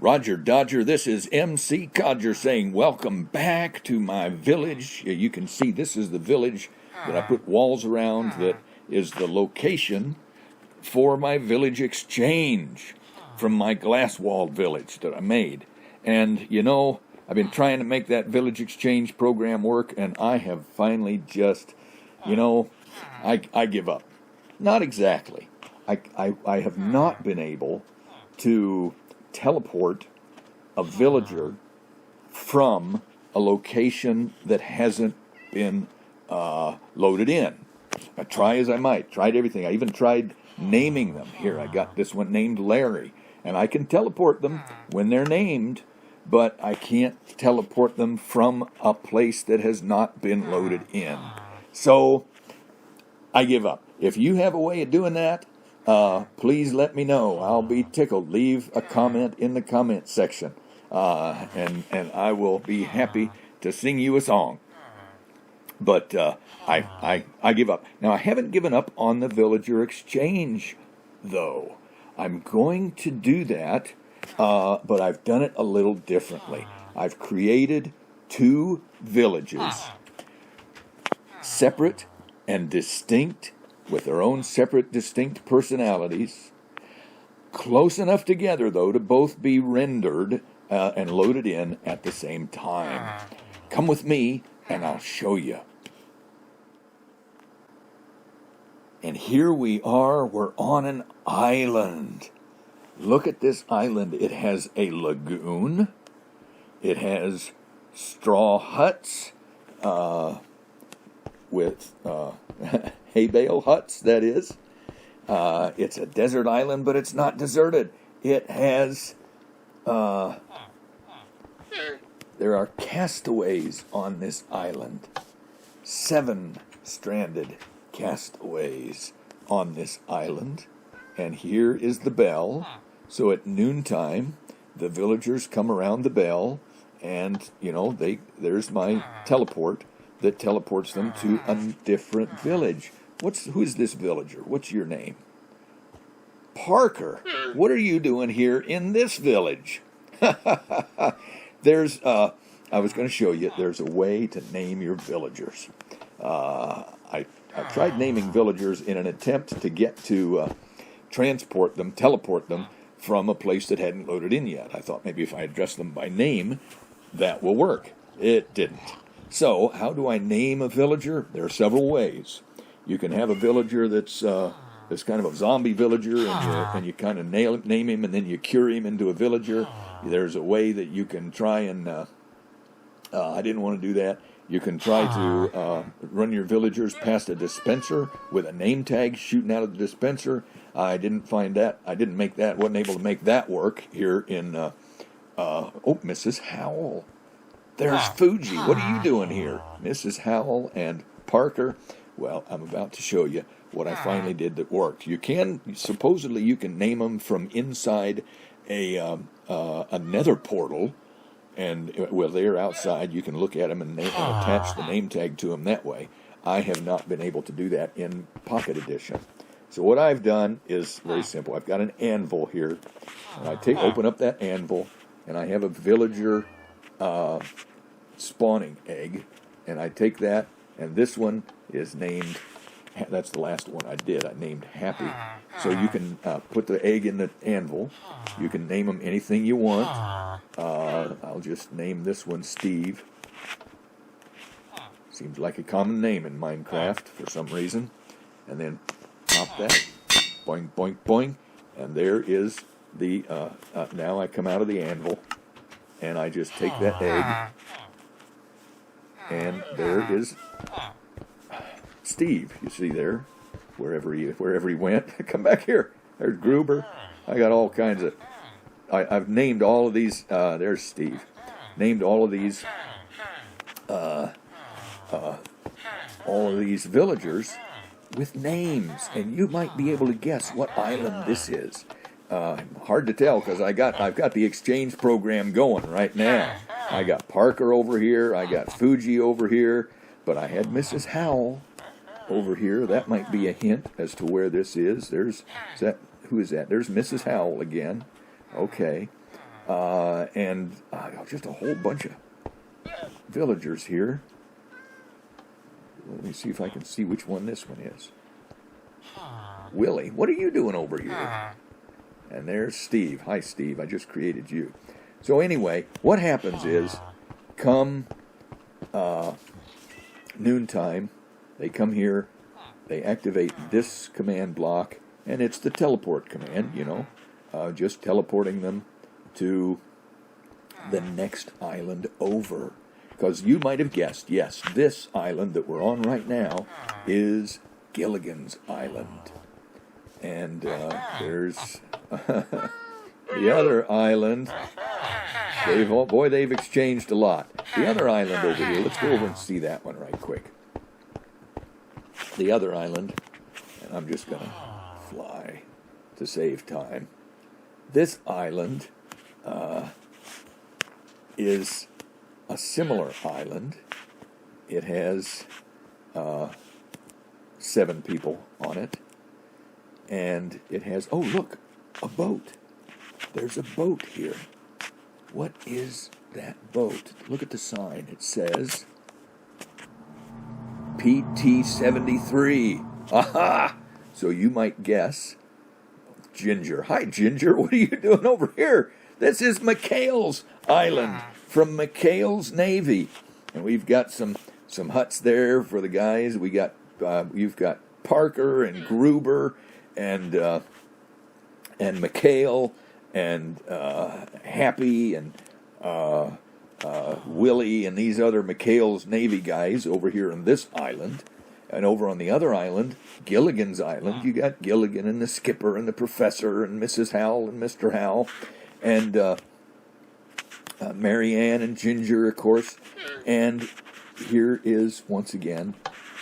Roger Dodger, this is MC Codger saying welcome back to my village. You can see this is the village that I put walls around that is the location for my village exchange from my glass-walled village that I made. And, you know, I've been trying to make that village exchange program work, and I have finally just, you know, I give up. Not exactly. I have not been able to teleport a villager from a location that hasn't been loaded in. I try as I might, tried everything. I even tried naming them. Here, I got this one named Larry, and I can teleport them when they're named, but I can't teleport them from a place that has not been loaded in. So I give up. If you have a way of doing that, please let me know. I'll be tickled. Leave a comment in the comment section, and I will be happy to sing you a song. But I give up. Now, I haven't given up on the villager exchange, though. I'm going to do that, but I've done it a little differently. I've created 2 villages, separate and distinct, with their own separate, distinct personalities, close enough together, though, to both be rendered and loaded in at the same time. Come with me, and I'll show you. And here we are, we're on an island. Look at this island. It has a lagoon. It has straw huts with hay bale huts, that is. It's a desert island, but it's not deserted. It has, there are castaways on this island. 7 stranded castaways on this island. And here is the bell. So at noontime, the villagers come around the bell, and, you know, there's my teleport that teleports them to a different village. Who's this villager? What's your name? Parker. What are you doing here in this village? There's, I was going to show you, there's a way to name your villagers. I tried naming villagers in an attempt to get to teleport them from a place that hadn't loaded in yet. I thought maybe if I address them by name, that will work. It didn't. So, how do I name a villager? There are several ways. You can have a villager that's kind of a zombie villager, and you kind of name him, and then you cure him into a villager. There's a way that you can try and... I didn't want to do that. You can try to run your villagers past a dispenser with a name tag shooting out of the dispenser. I didn't find that. I didn't make that. Wasn't able to make that work here in... Mrs. Howell. There's Fuji. What are you doing here? Mrs. Howell and Parker. Well, I'm about to show you what I finally did that worked. Supposedly you can name them from inside a nether portal, and well, they're outside. You can look at them and attach the name tag to them that way. I have not been able to do that in Pocket Edition. So what I've done is very simple. I've got an anvil here, and I open up that anvil, and I have a villager spawning egg, and I take that, and this one is named, that's the last one I did, I named Happy. So you can put the egg in the anvil, you can name them anything you want. I'll just name this one Steve. Seems like a common name in Minecraft for some reason. And then pop that, boing, boing, boing, and there is the, now I come out of the anvil, and I just take that egg, and there is Steve. You see there, wherever he went. Come back here. There's Gruber. I got all kinds of. I've named all of these. There's Steve. Named all of these. All of these villagers with names, and you might be able to guess what island this is. Hard to tell because I've got the exchange program going right now. I got Parker over here, I got Fuji over here, but I had Mrs. Howell over here. That might be a hint as to where this is. Who is that? There's Mrs. Howell again. Okay. and just a whole bunch of villagers here. Let me see if I can see which one this one is. Willie, what are you doing over here? And there's Steve. Hi, Steve. I just created you. So anyway, what happens is, come noontime, they come here, they activate this command block, and it's the teleport command, just teleporting them to the next island over. Because you might have guessed, yes, this island that we're on right now is Gilligan's Island. And there's the other island. They've exchanged a lot. The other island over here, let's go over and see that one right quick. The other island, and I'm just going to fly to save time. This island is a similar island. It has 7 people on it. And it has, oh look, a boat. There's a boat here. What is that boat? Look at the sign. It says PT-73. Aha! So you might guess Ginger. Hi, Ginger. What are you doing over here? This is McHale's Island from McHale's Navy. And we've got some huts there for the guys. You've got Parker and Gruber and McHale and Happy and Willie and these other McHale's Navy guys over here on this island. And over on the other island, Gilligan's Island, you got Gilligan and the skipper and the professor and Mrs. Howell and Mr. Howell and Mary Ann and Ginger, of course. And here is, once again,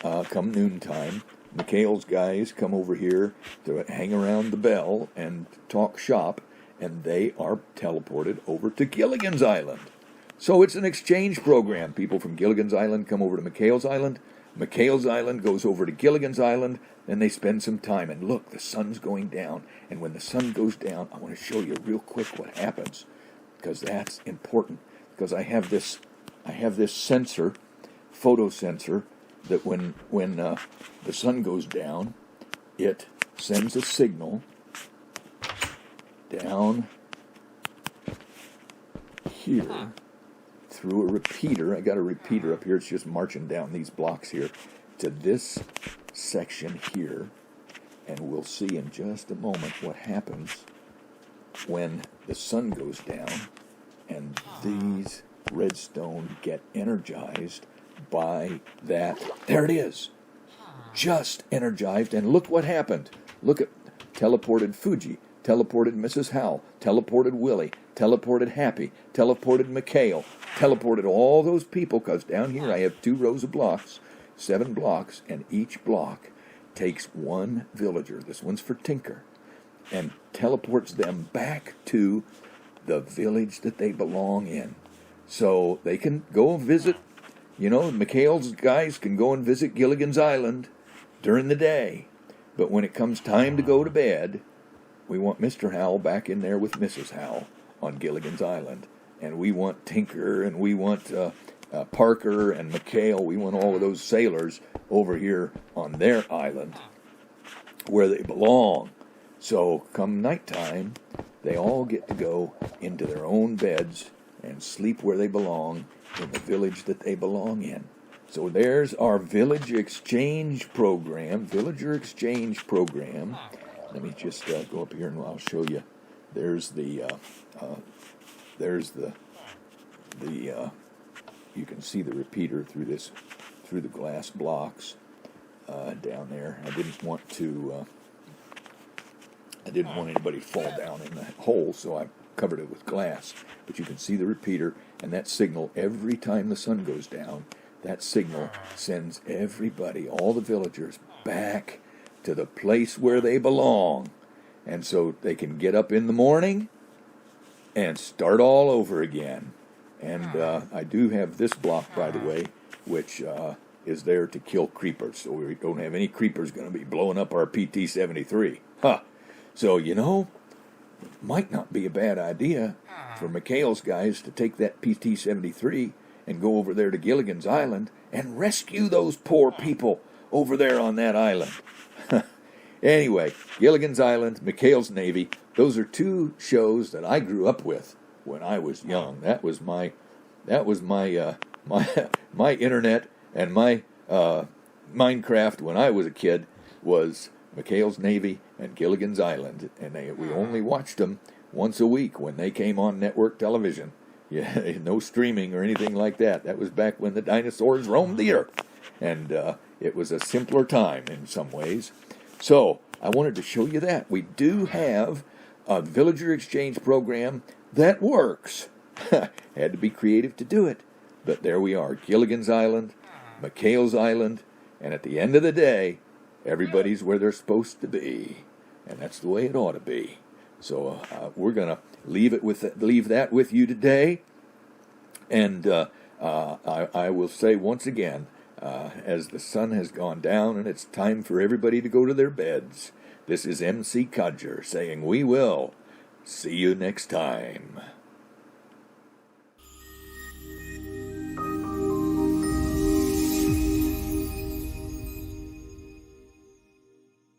come noontime, McHale's guys come over here to hang around the bell and talk shop, and they are teleported over to Gilligan's Island. So it's an exchange program. People from Gilligan's Island come over to McHale's Island. McHale's Island goes over to Gilligan's Island, and they spend some time. And look, the sun's going down. And when the sun goes down, I want to show you real quick what happens, because that's important. Because I have this sensor, photo sensor, that when the sun goes down, it sends a signal down here through a repeater. I got a repeater up here. It's just marching down these blocks here to this section here. And we'll see in just a moment what happens when the sun goes down and these redstone get energized by that. There it is. Just energized. And look what happened. Look at teleported Fuji, teleported Mrs. Howell, teleported Willie, teleported Happy, teleported McHale, teleported all those people, because down here I have 2 rows of blocks, 7 blocks, and each block takes 1 villager. This one's for Tinker. And teleports them back to the village that they belong in. So they can go visit, McHale's guys can go and visit Gilligan's Island during the day. But when it comes time to go to bed, we want Mr. Howell back in there with Mrs. Howell on Gilligan's Island. And we want Tinker, and we want Parker and McHale. We want all of those sailors over here on their island where they belong. So come nighttime, they all get to go into their own beds and sleep where they belong in the village that they belong in. So there's our village exchange program, villager exchange program. Let me just go up here and I'll show you. There's the you can see the repeater through the glass blocks down there. I didn't want anybody to fall down in the hole, so I covered it with glass. But you can see the repeater, and that signal, every time the sun goes down, that signal sends everybody, all the villagers, back to the place where they belong. And so they can get up in the morning and start all over again. And I do have this block, by the way, which is there to kill creepers. So we don't have any creepers going to be blowing up our PT-73. Huh. So, might not be a bad idea for McHale's guys to take that PT-73 and go over there to Gilligan's Island and rescue those poor people over there on that island. Anyway, Gilligan's Island, McHale's Navy, those are two shows that I grew up with when I was young. That was my my internet and my Minecraft when I was a kid was McHale's Navy and Gilligan's Island, and we only watched them once a week when they came on network television. Yeah, no streaming or anything like that. That was back when the dinosaurs roamed the earth, and it was a simpler time in some ways. So I wanted to show you that. We do have a villager exchange program that works. Had to be creative to do it, but there we are, Gilligan's Island, McHale's Island, and at the end of the day, everybody's where they're supposed to be, and that's the way it ought to be. So we're gonna leave that with you today, and I will say once again, as the sun has gone down and it's time for everybody to go to their beds, this is MC Codger saying we will see you next time.